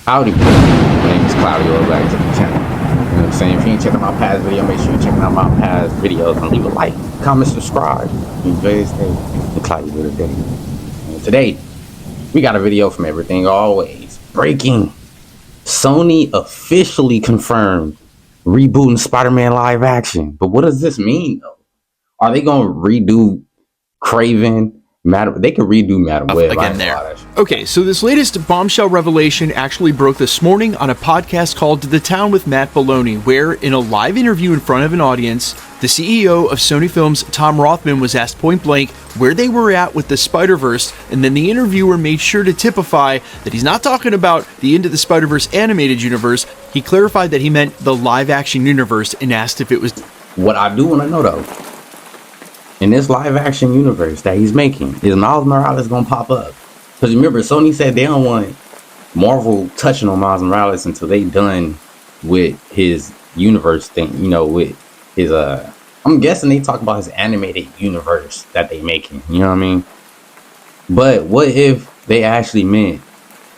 Howdy, my name is Claudio. Welcome back to the channel. You know what I'm saying? If you ain't checking out my past video, make sure you're checking out my past videos and leave a like, comment, subscribe. If you enjoy this day, the Claudio today. And today, we got a video from Everything Always. Breaking. Sony officially confirmed rebooting Spider-Man live action. But what does this mean, though? Are they going to redo Craven? They could redo Madam Web again there. Okay, so this latest bombshell revelation actually broke this morning on a podcast called The Town with Matt Baloney, where in a live interview in front of an audience, the CEO of Sony Films, Tom Rothman, was asked point blank where they were at with the Spider-Verse, and then the interviewer made sure to typify that he's not talking about the Into the Spider-Verse animated universe. He clarified that he meant the live-action universe and asked if it was... What I do want to know, though, in this live action universe that he's making, is Miles Morales gonna pop up? Because remember, Sony said they don't want Marvel touching on Miles Morales until they done with his universe thing, you know, with his I'm guessing they talk about his animated universe that they making, you know what I mean? But what if they actually meant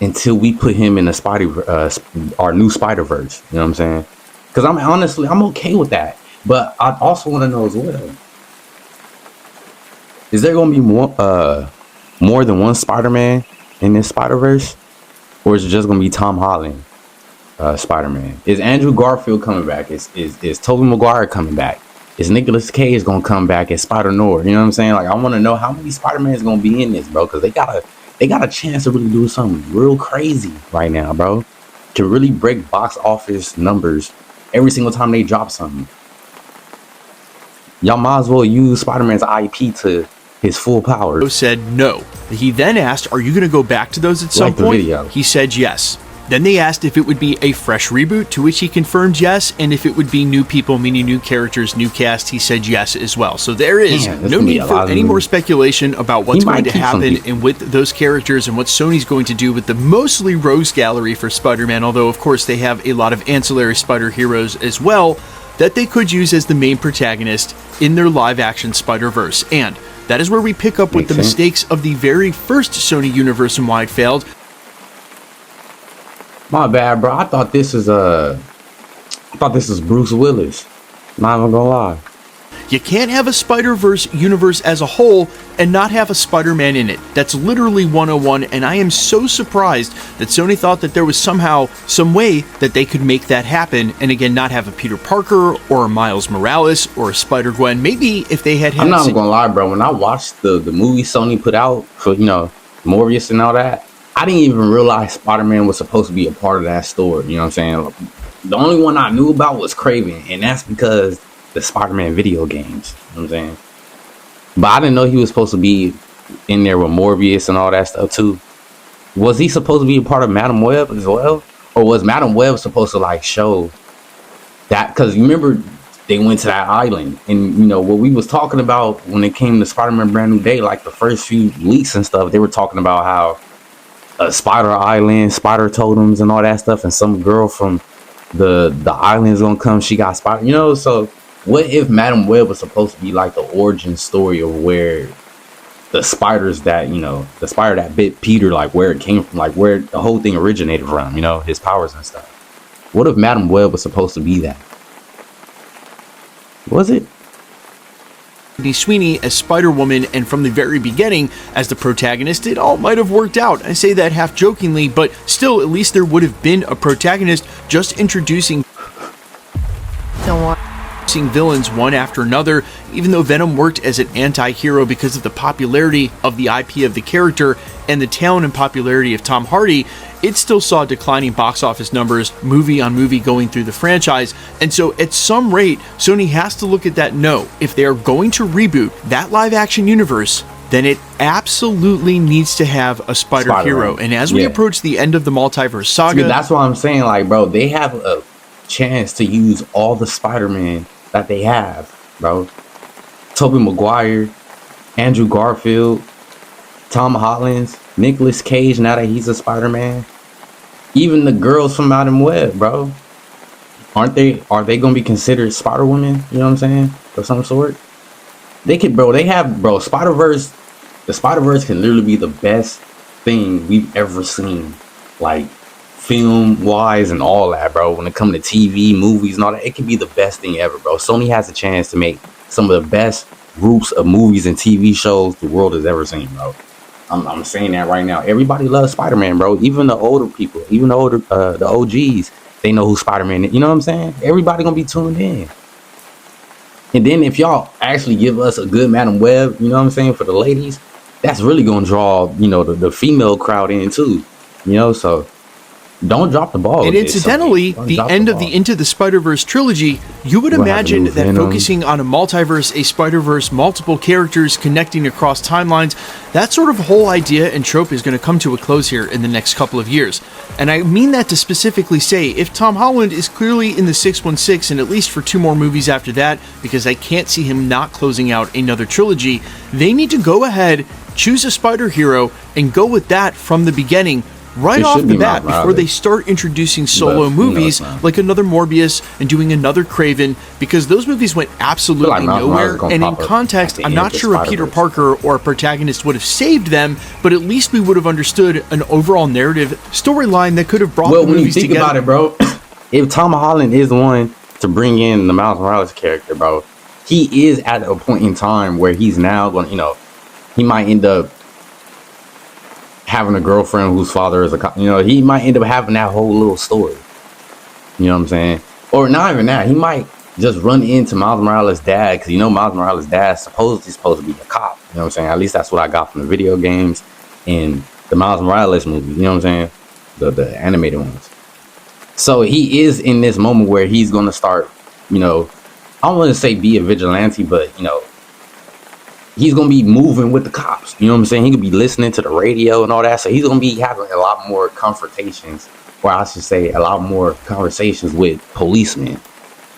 until we put him in the our new Spider-Verse, you know what I'm saying? Because I'm okay with that. But I also want to know as well, is there going to be more than one Spider-Man in this Spider-Verse? Or is it just going to be Tom Holland Spider-Man? Is Andrew Garfield coming back? Is Tobey Maguire coming back? Is Nicolas Cage going to come back as Spider-Noir? You know what I'm saying? Like, I want to know how many Spider-Man is going to be in this, bro. Because they got a chance to really do something real crazy right now, bro. To really break box office numbers every single time they drop something. Y'all might as well use Spider-Man's IP to his full power. Said no. He then asked, are you going to go back to those at some point? He said yes. Then they asked if it would be a fresh reboot, to which he confirmed yes, and if it would be new people, meaning new characters, new cast, he said yes as well. So there is no need for any more speculation about what's going to happen and with those characters and what Sony's going to do with the mostly rogues gallery for Spider-Man, although of course they have a lot of ancillary spider heroes as well that they could use as the main protagonist in their live-action Spider-Verse. And that is where we pick up with the mistakes of the very first Sony universe and why it failed. My bad, bro. I thought this is Bruce Willis. Not even gonna lie. You can't have a Spider-Verse universe as a whole and not have a Spider-Man in it. That's literally 101, and I am so surprised that Sony thought that there was somehow some way that they could make that happen, and again, not have a Peter Parker or a Miles Morales or a Spider-Gwen. Maybe if they had... I'm not even gonna lie, bro. When I watched the movie Sony put out for, you know, Morbius and all that, I didn't even realize Spider-Man was supposed to be a part of that story, you know what I'm saying? The only one I knew about was Craven, and that's because the Spider-Man video games, you know what I'm saying? But I didn't know he was supposed to be in there with Morbius and all that stuff too. Was he supposed to be a part of Madam Web as well? Or was Madam Web supposed to like show that? Because you remember they went to that island, and you know what we was talking about when it came to Spider-Man Brand New Day, like the first few leaks and stuff, they were talking about how Spider Island, spider totems and all that stuff, and some girl from the island is gonna come, she got spider, you know. So what if Madam Web was supposed to be like the origin story of where the spiders that, you know, the spider that bit Peter, like where it came from, like where the whole thing originated from, you know, his powers and stuff? What if Madam Web was supposed to be that? Was it? Sweeney as Spider-Woman, and from the very beginning as the protagonist, it all might have worked out. I say that half jokingly, but still, at least there would have been a protagonist. Just introducing villains one after another, even though Venom worked as an anti-hero because of the popularity of the IP of the character and the talent and popularity of Tom Hardy, it still saw declining box office numbers, movie on movie going through the franchise. And so at some rate, Sony has to look at that. No, if they are going to reboot that live action universe, then it absolutely needs to have a Spider hero. And as we approach the end of the multiverse saga, that's what I'm saying. Like, bro, they have a chance to use all the Spider-Man that they have, bro. Tobey Maguire, Andrew Garfield, Tom Holland, Nicolas Cage, now that he's a Spider-Man. Even the girls from Madam Web, bro. Are they gonna be considered Spider-Women? You know what I'm saying? Of some sort. They could, bro. They have, bro. Spider-Verse. The Spider-Verse can literally be the best thing we've ever seen. Like film wise and all that, bro. When it comes to TV, movies, and all that, it can be the best thing ever, bro. Sony has a chance to make some of the best groups of movies and TV shows the world has ever seen, bro. I'm saying that right now. Everybody loves Spider-Man, bro. Even the older people, even the OGs, they know who Spider-Man is. You know what I'm saying? Everybody gonna be tuned in. And then if y'all actually give us a good Madam Web, you know what I'm saying, for the ladies, that's really gonna draw, you know, the female crowd in too. You know, so don't drop the ball. And incidentally, the end of the Into the Spider-Verse trilogy, you would imagine that focusing on a multiverse, a Spider-Verse, multiple characters connecting across timelines, that sort of whole idea and trope is going to come to a close here in the next couple of years. And I mean that to specifically say, if Tom Holland is clearly in the 616, and at least for 2 more movies after that, because I can't see him not closing out another trilogy, they need to go ahead, choose a spider hero, and go with that from the beginning, right off the bat, before they start introducing solo movies like another Morbius and doing another Craven, because those movies went absolutely nowhere. And in context, I'm not sure a Peter Parker or a protagonist would have saved them, but at least we would have understood an overall narrative storyline that could have brought the movies together. Well, when you think about it, bro, if Tom Holland is the one to bring in the Miles Morales character, bro, he is at a point in time where he's now going to, you know, he might end up having a girlfriend whose father is a cop. You know, he might end up having that whole little story. You know what I'm saying? Or not even that. He might just run into Miles Morales' dad, because you know Miles Morales' dad supposedly supposed to be a cop. You know what I'm saying? At least that's what I got from the video games and the Miles Morales movie. You know what I'm saying? The animated ones. So he is in this moment where he's going to start, you know, I don't want to say be a vigilante, but, you know, he's going to be moving with the cops. You know what I'm saying? He could be listening to the radio and all that. So he's going to be having a lot more confrontations, or I should say a lot more conversations with policemen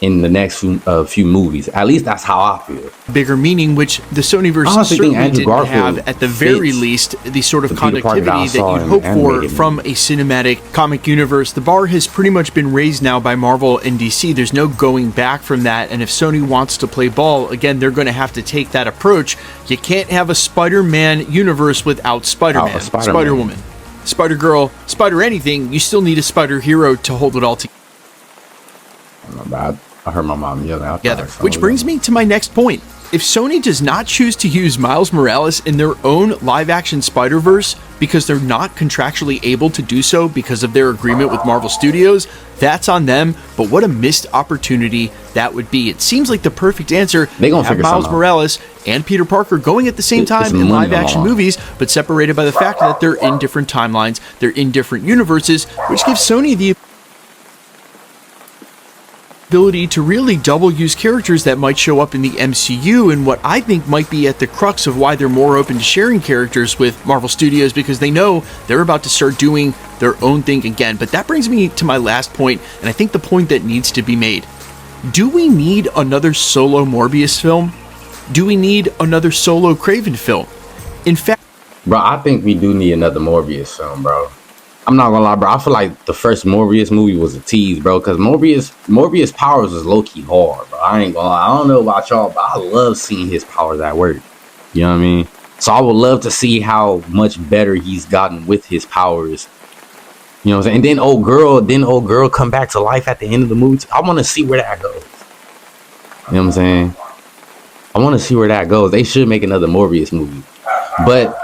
in the next few movies. At least that's how I feel. Bigger meaning, which the Sonyverse certainly didn't have, at the very least, the sort of conductivity that you'd hope for from a cinematic comic universe. The bar has pretty much been raised now by Marvel and DC. There's no going back from that. And if Sony wants to play ball, again, they're going to have to take that approach. You can't have a Spider-Man universe without Spider-Man, Spider-Woman, Spider-Girl, Spider-anything. You still need a Spider-Hero to hold it all together. I heard my mom yell out. Together. Which brings me to my next point. If Sony does not choose to use Miles Morales in their own live-action Spider-Verse because they're not contractually able to do so because of their agreement with Marvel Studios, that's on them, but what a missed opportunity that would be. It seems like the perfect answer to have Miles Morales and Peter Parker going at the same time in live-action movies, but separated by the fact that they're in different timelines, they're in different universes, which gives Sony the ability to really double use characters that might show up in the MCU, and what I think might be at the crux of why they're more open to sharing characters with Marvel Studios, because they know they're about to start doing their own thing again. But that brings me to my last point, and I think the point that needs to be made. Do we need another solo Morbius film? Do we need another solo Craven film? In fact, bro, I think we do need another Morbius film, bro. I'm not gonna lie, bro. I feel like the first Morbius movie was a tease, bro, because Morbius powers was low-key hard, bro. I ain't gonna lie. I don't know about y'all, but I love seeing his powers at work. You know what I mean? So I would love to see how much better he's gotten with his powers. You know what I'm saying? And then old girl come back to life at the end of the movie. I want to see where that goes. You know what I'm saying? I want to see where that goes. They should make another Morbius movie, but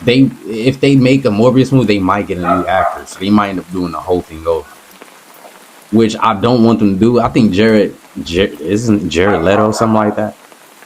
if they make a Morbius movie, they might get a new actor, so they might end up doing the whole thing over, which I don't want them to do. I think isn't Jared Leto, something like that.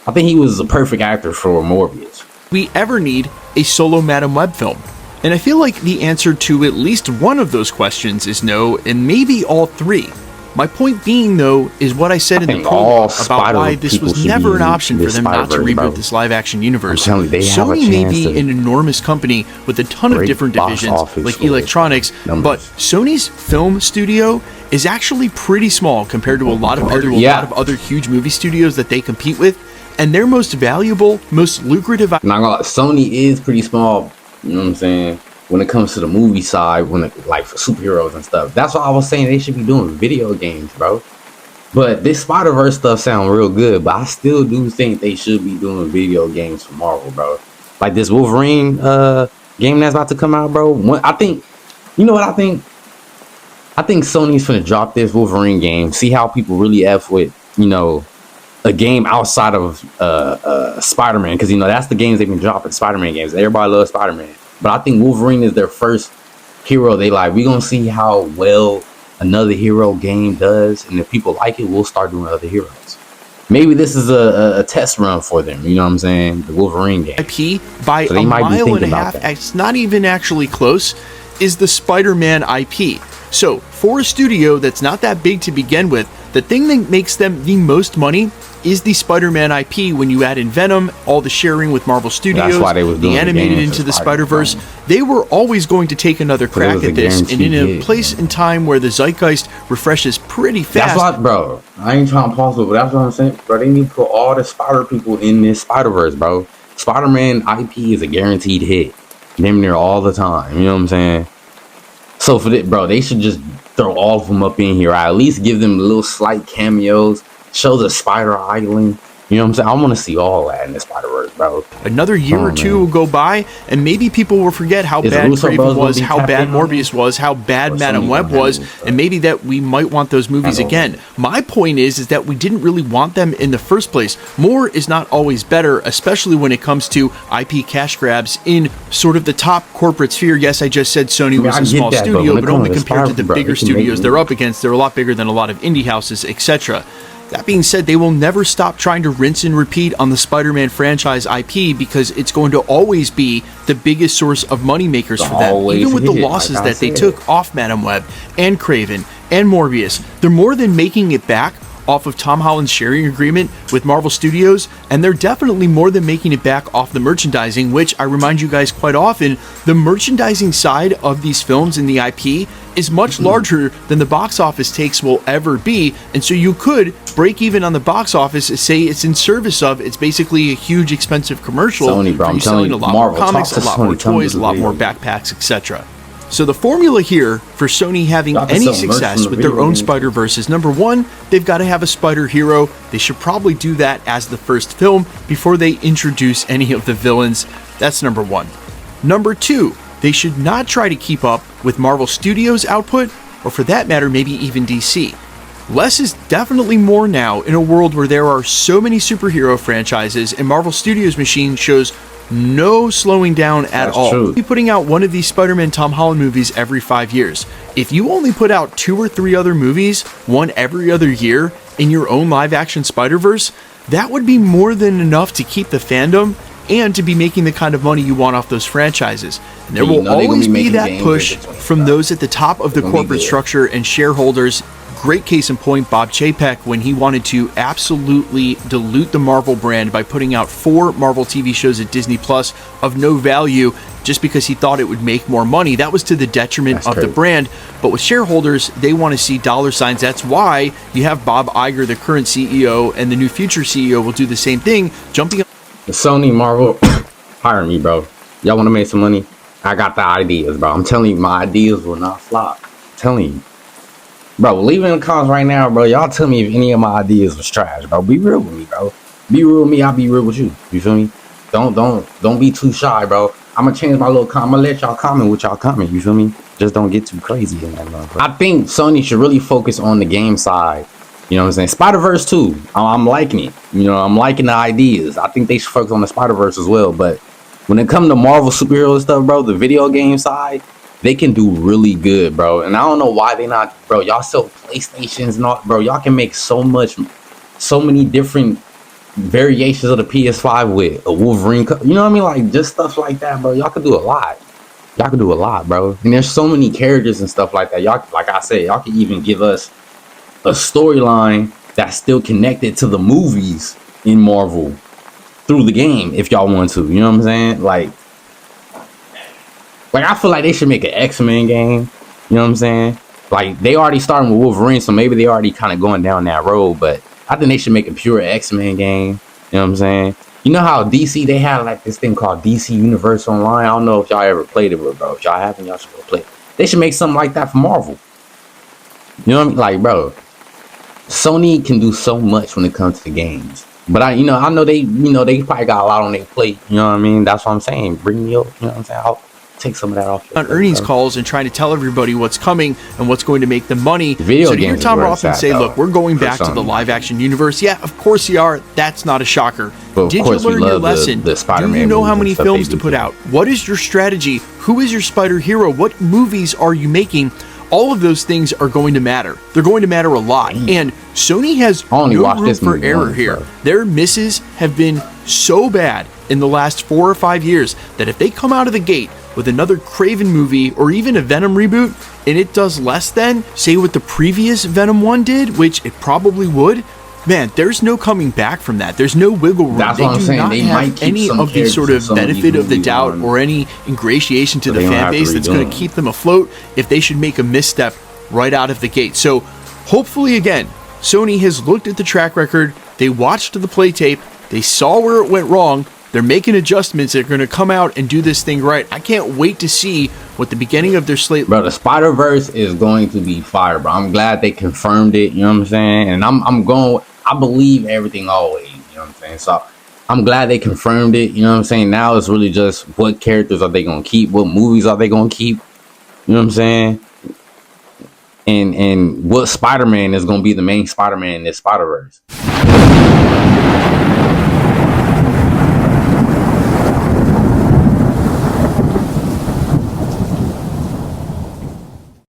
I think he was a perfect actor for Morbius. We ever need a solo Madam Web film? And I feel like the answer to at least one of those questions is no, and maybe all three. My point being, though, is what I said in the prologue about why this was never an option for them not to reboot this live-action universe. Sony may be an enormous company with a ton of different divisions, like electronics, but Sony's film studio is actually pretty small compared to a lot of other huge movie studios that they compete with, and their most valuable, most lucrative. Sony is pretty small, you know what I'm saying? When it comes to the movie side, like for superheroes and stuff. That's why I was saying they should be doing video games, bro. But this Spider-Verse stuff sounds real good, but I still do think they should be doing video games for Marvel, bro. Like this Wolverine game that's about to come out, bro. I think, you know what I think? I think Sony's gonna drop this Wolverine game, see how people really F with, a game outside of Spider-Man, because that's the games they've been dropping, Spider-Man games. Everybody loves Spider-Man, but I think Wolverine is their first hero. They like, we're gonna see how well another hero game does, and if people like it, we'll start doing other heroes. Maybe this is a test run for them. You know what I'm saying? The Wolverine game. IP by a mile and a half. It's not even actually close. Is the Spider-Man IP. So for a studio that's not that big to begin with, the thing that makes them the most money is the Spider-Man IP. When you add in Venom, all the sharing with Marvel Studios, that's why they was doing the animated Into the Spider-Verse, they were always going to take another crack at this. And in a place and time where the zeitgeist refreshes pretty fast. That's what, bro. I ain't trying to pause it, but that's what I'm saying. Bro, they need to put all the Spider people in this Spider-Verse, bro. Spider-Man IP is a guaranteed hit. Damn near all the time. You know what I'm saying? So for that, bro, they should just throw all of them up in here. I at least give them little slight cameos. Show the Spider Island. You know what I'm saying? I want to see all that in the Spider-Verse, bro. Another year or two will go by, and maybe people will forget how bad Craven was, how bad Morbius was, how bad Madam Web was, and maybe that we might want those movies again. My point is that we didn't really want them in the first place. More is not always better, especially when it comes to IP cash grabs in sort of the top corporate sphere. Yes, I just said Sony was a small studio, but only compared to the bigger studios they're up against. They're a lot bigger than a lot of indie houses, etc. That being said, they will never stop trying to rinse and repeat on the Spider-Man franchise IP because it's going to always be the biggest source of money makers for them. Even with the losses that they took off Madam Web and Craven and Morbius, they're more than making it back off of Tom Holland's sharing agreement with Marvel Studios, and they're definitely more than making it back off the merchandising, which I remind you guys quite often, the merchandising side of these films and the IP is much larger than the box office takes will ever be, and so you could break even on the box office, say it's in service of, it's basically a huge expensive commercial, Sony, bro, I'm selling a lot more comics, a lot more toys, a lot more backpacks, etc. So the formula here for Sony having any success with their own Spider-Verse is, number one, they've got to have a spider hero. They should probably do that as the first film before they introduce any of the villains. That's number one. Number two, they should not try to keep up with Marvel Studios' output, or for that matter, maybe even DC. Less is definitely more now in a world where there are so many superhero franchises, and Marvel Studios' machine shows no slowing down at all. You'll be putting out one of these Spider-Man Tom Holland movies every 5 years. If you only put out 2 or 3 other movies, one every other year, in your own live-action Spider-Verse, that would be more than enough to keep the fandom and to be making the kind of money you want off those franchises. And there will always be that push from those at the top of the corporate structure and shareholders. Great case in point, Bob Chapek, when he wanted to absolutely dilute the Marvel brand by putting out 4 Marvel TV shows at Disney Plus of no value just because he thought it would make more money. That was to the detriment of the brand. But with shareholders, they want to see dollar signs. That's why you have Bob Iger, the current CEO, and the new future CEO will do the same thing, jumping up. Sony, Marvel, hire me, bro. Y'all want to make some money? I got the ideas, bro. I'm telling you, my ideas will not flop. I'm telling you. Bro, leave it in the comments right now, bro. Y'all tell me if any of my ideas was trash, bro. Be real with me, bro. Be real with me, I'll be real with you. You feel me? Don't be too shy, bro. I'm gonna change my little comment. I'm gonna let y'all comment what y'all comment. You feel me? Just don't get too crazy in that motherfucker. I think Sony should really focus on the game side. You know what I'm saying? Spider-Verse too. I'm liking it. You know, I'm liking the ideas. I think they should focus on the Spider-Verse as well. But when it comes to Marvel superhero stuff, bro, the video game side, they can do really good, bro. And I don't know why they not, bro. Y'all sell PlayStations and all, bro. Y'all can make so many different variations of the PS5 with a Wolverine. You know what I mean? Like just stuff like that, bro. Y'all could do a lot. Y'all could do a lot, bro. And there's so many characters and stuff like that. Y'all, like I said, y'all can even give us a storyline that's still connected to the movies in Marvel through the game if y'all want to. You know what I'm saying? Like I feel like they should make an X-Men game. You know what I'm saying? Like they already starting with Wolverine, so maybe they already kind of going down that road. But I think they should make a pure X-Men game. You know what I'm saying? You know how DC, they had like this thing called DC Universe Online. I don't know if y'all ever played it, but bro, if y'all haven't, y'all should go play it. They should make something like that for Marvel. You know what I mean? Like, bro, Sony can do so much when it comes to the games. But I know they probably got a lot on their plate. You know what I mean? That's what I'm saying. Bring me up. You know what I'm saying? take some of that off on earnings calls and trying to tell everybody what's coming and what's going to make them money. So to hear Tom Rothman say, look, we're going back to the live action universe. Yeah, of course you are. That's not a shocker. Did you learn your lesson? Do you know how many films to put out? What is your strategy? Who is your Spider hero? What movies are you making? All of those things are going to matter. They're going to matter a lot. And Sony has no room for error here. Their misses have been so bad in the last 4 or 5 years that if they come out of the gate with another Craven movie or even a Venom reboot and it does less than, say, what the previous Venom one did, which it probably would, man, there's no coming back from that. There's no wiggle room. That's what I'm saying. They might keep any of the sort of benefit of the doubt or any ingratiation to the fan base that's going to keep them afloat if they should make a misstep right out of the gate. So hopefully, again, Sony has looked at the track record. They watched the play tape. They saw where it went wrong. They're making adjustments. They're going to come out and do this thing right. I can't wait to see what the beginning of their slate. Bro, the Spider-Verse is going to be fire, bro. I'm glad they confirmed it. You know what I'm saying? And I believe everything always. You know what I'm saying? So I'm glad they confirmed it. You know what I'm saying? Now it's really just what characters are they going to keep? What movies are they going to keep? You know what I'm saying? And what Spider-Man is going to be the main Spider-Man in this Spider-Verse.